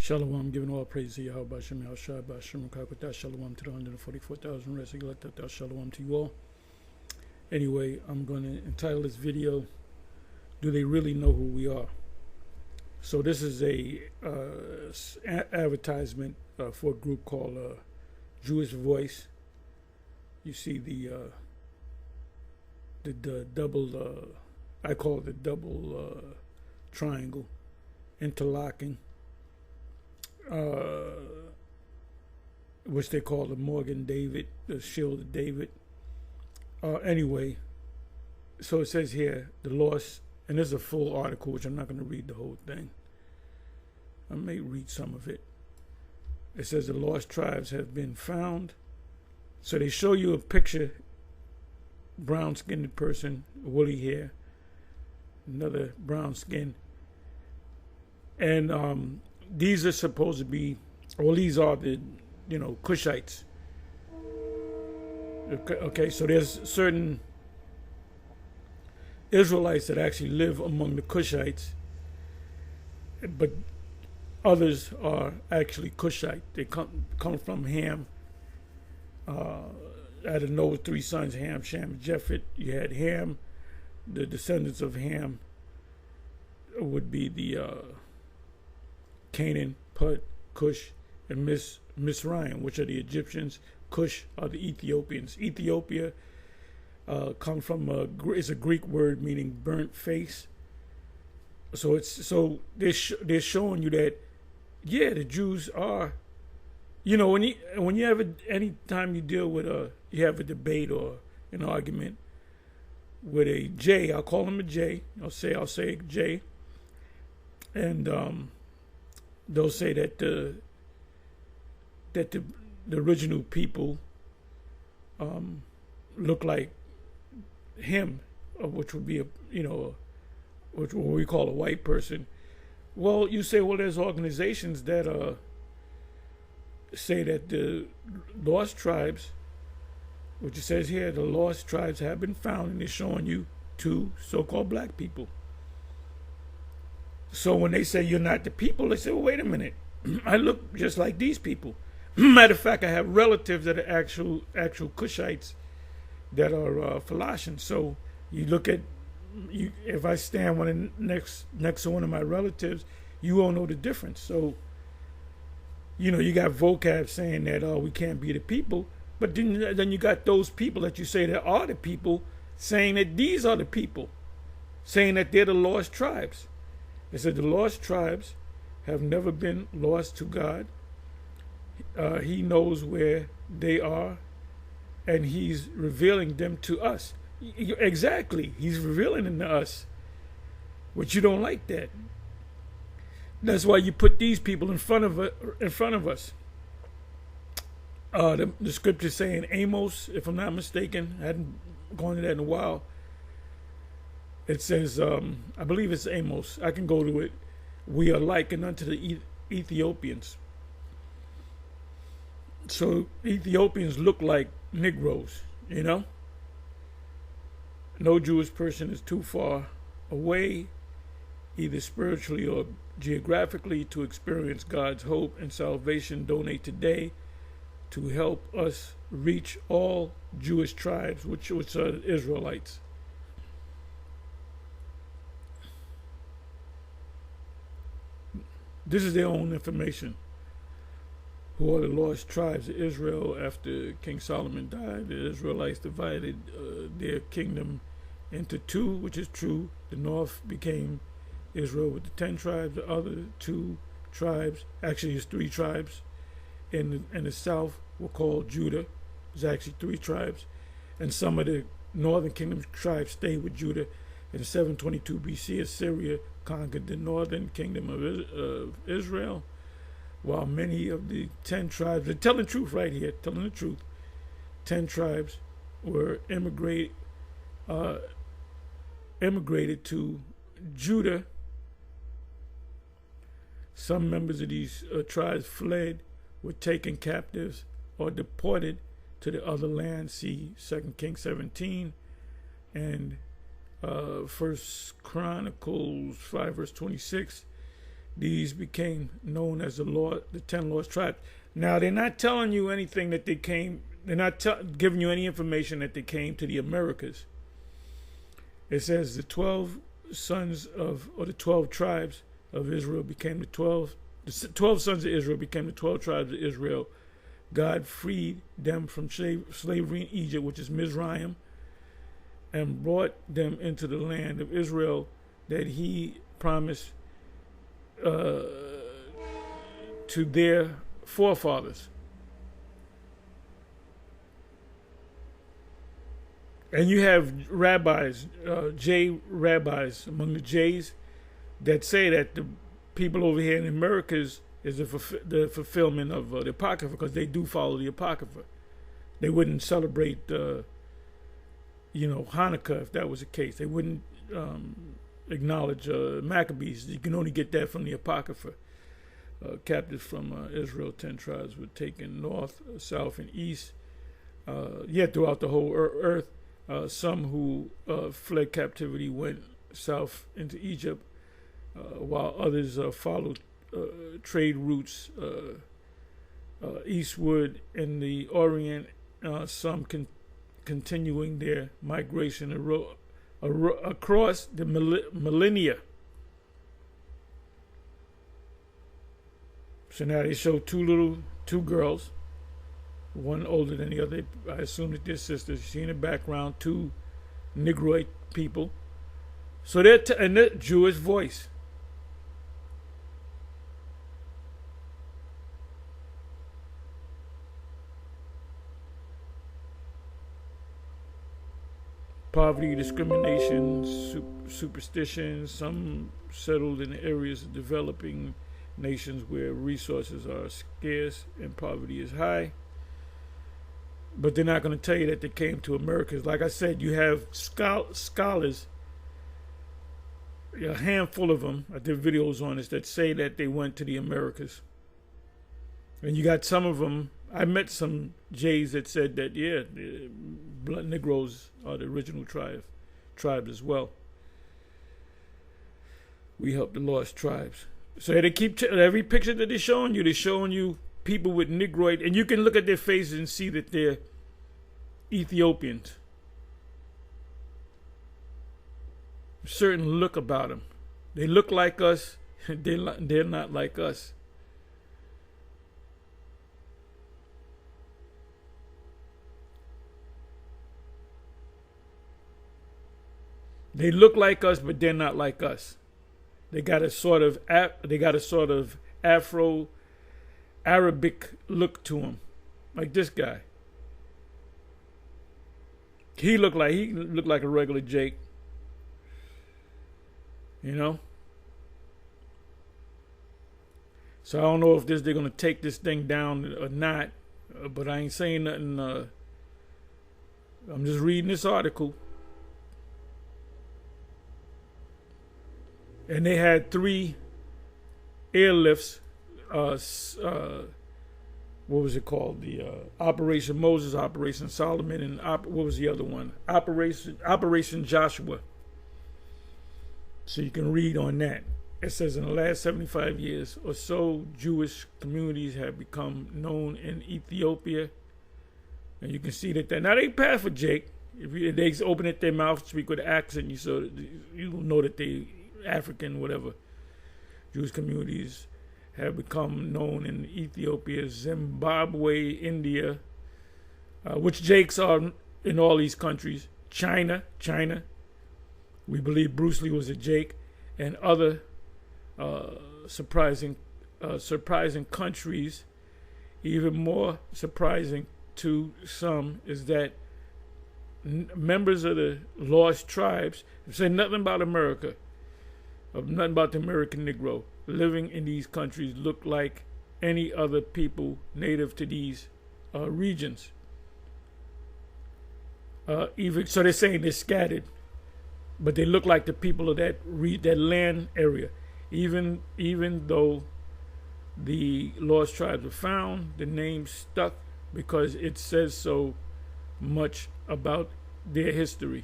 Shalom, giving all praise to Yahweh Shem Shai Bashem Kakata. Shalom to the 144,000 rest. Shalom to you all. Anyway, I'm going to entitle this video, Do They Really Know Who We Are? So this is a advertisement for a group called Jewish Voice. You see the double, I call it the double triangle, interlocking, which they call the Morgan David, the Shield of David. Anyway, so it says here, the lost, and this is a full article, which I'm not going to read the whole thing. I may read some of it. It says the lost tribes have been found. So they show you a picture, brown-skinned person, woolly hair, another brown skin. And these are supposed to be, well, these are the, Cushites. Okay, so there's certain Israelites that actually live among the Cushites, but others are actually Cushite. They come from Ham. Out of Noah's three sons, Ham, Shem, and Japheth. You had Ham. The descendants of Ham would be the Canaan, Put, Cush, and Misraim, which are the Egyptians. Cush are the Ethiopians. Ethiopia comes from it's a Greek word meaning burnt face. So they're showing you that, yeah, the Jews are, when you have any time you deal with you have a debate or an argument with a J, I'll call him a J. I'll say J, and they'll say that the original people look like him, which would be what we call a white person. Well, you say, well, there's organizations that say that the lost tribes, which it says here, the lost tribes have been found, and they're showing you two so-called black people. So when they say you're not the people, they say, well, wait a minute, I look just like these people. Matter of fact, I have relatives that are actual Cushites that are Philistines. So you look at, if I stand next to one of my relatives, you won't know the difference. So, you got vocab saying that, we can't be the people. But then you got those people that you say that are the people saying that these are the people, saying that they're the lost tribes. They said the lost tribes have never been lost to God. He knows where they are, and he's revealing them to us. Exactly, he's revealing them to us, but you don't like that. That's why you put these people in front of us. The scripture saying Amos, if I'm not mistaken, I hadn't gone to that in a while. It says, I believe it's Amos. I can go to it. We are likened unto the Ethiopians. So Ethiopians look like Negroes, No Jewish person is too far away, either spiritually or geographically, to experience God's hope and salvation. Donate today to help us reach all Jewish tribes, which are the Israelites. This is their own information. Who are the lost tribes of Israel? After King Solomon died, the Israelites divided their kingdom into two, which is true. The north became Israel with the 10 tribes. The other 2 tribes, actually it's 3 tribes, in the south were called Judah. There's actually 3 tribes. And some of the northern kingdom tribes stayed with Judah. In 722 BC, Assyria conquered the northern kingdom of Israel, while many of the 10 tribes, they're telling the truth right here, 10 tribes were immigrated to Judah. Some members of these tribes fled, were taken captives, or deported to the other land. See 2 Kings 17 and 1 Chronicles 5 verse 26. these became known as the 10 lost tribes. Now they're not telling you anything that they came. They're not giving you any information that they came to the Americas. It says the 12 sons of, or the 12 tribes of Israel became the 12 sons of Israel became the 12 tribes of Israel. God freed them from slavery in Egypt, which is Mizraim, and brought them into the land of Israel that he promised to their forefathers. And you have rabbis, J rabbis among the J's, that say that the people over here in the Americas is the fulfillment of the Apocrypha, because they do follow the Apocrypha. They wouldn't celebrate, Hanukkah if that was the case. They wouldn't acknowledge Maccabees. You can only get that from the Apocrypha. Captives from Israel, 10 tribes were taken north, south, and east, throughout the whole earth. Some who fled captivity went south into Egypt, while others followed trade routes eastward in the Orient, some continuing their migration across the millennia. So now they show two girls, one older than the other. I assume that they're sisters. You see in the background two Negroid people. So they're in the Jewish voice. Poverty, discrimination, superstition. Some settled in areas of developing nations where resources are scarce and poverty is high. But they're not going to tell you that they came to Americas. Like I said, you have scholars, a handful of them, I did videos on this, that say that they went to the Americas. And you got some of them, I met some Jays that said that, the Blood Negroes are the original tribe as well. We help the lost tribes. So they keep every picture that they're showing you people with Negroid, and you can look at their faces and see that they're Ethiopians. A certain look about them. They look like us, they're not like us. They look like us, but they're not like us. They got a sort of Afro Arabic look to him, like this guy. He looked like a regular Jake, So I don't know if they're gonna take this thing down or not, but I ain't saying nothing. I'm just reading this article. And they had 3 airlifts. What was it called? The Operation Moses, Operation Solomon, and what was the other one? Operation Joshua. So you can read on that. It says in the last 75 years or so, Jewish communities have become known in Ethiopia. And you can see that now they pass for Jake. If they open their mouth, speak with an accent, you know that they African, whatever. Jewish communities have become known in Ethiopia, Zimbabwe, India, which Jakes are in all these countries. China. We believe Bruce Lee was a Jake, and other surprising countries. Even more surprising to some is that members of the lost tribes say nothing about America. Nothing about the American Negro living in these countries look like any other people native to these regions. Even so, they're saying they're scattered, but they look like the people of that land area. Even though the lost tribes were found, the name stuck because it says so much about their history.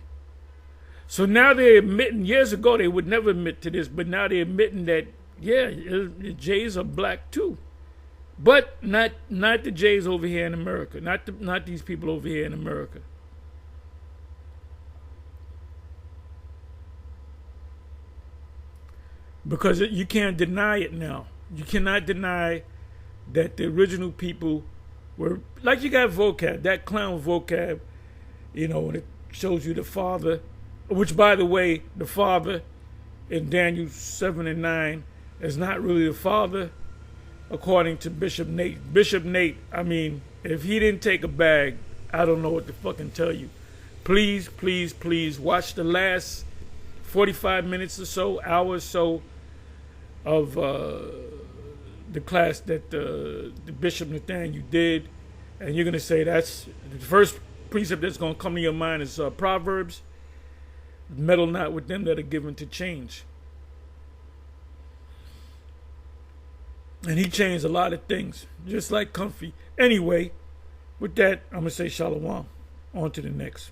So now they're admitting, years ago they would never admit to this, but now they're admitting that Yeah, the Jays are black too, but not the Jays over here in America. Not these people over here in America. Because you can't deny it now. You cannot deny that the original people were like, you got vocab, that clown vocab, and it shows you the father, which, by the way, the father in Daniel 7 and 9 is not really the father, according to Bishop Nate. Bishop Nate, I mean, if he didn't take a bag, I don't know what to fucking tell you. Please, please, please watch the last 45 minutes or so, hour or so of the class that the Bishop Nathaniel did, and you're going to say that's the first precept that's going to come to your mind is Proverbs, meddle not with them that are given to change. And he changed a lot of things, just like Comfy. Anyway, with that, I'm going to say shalom. On to the next.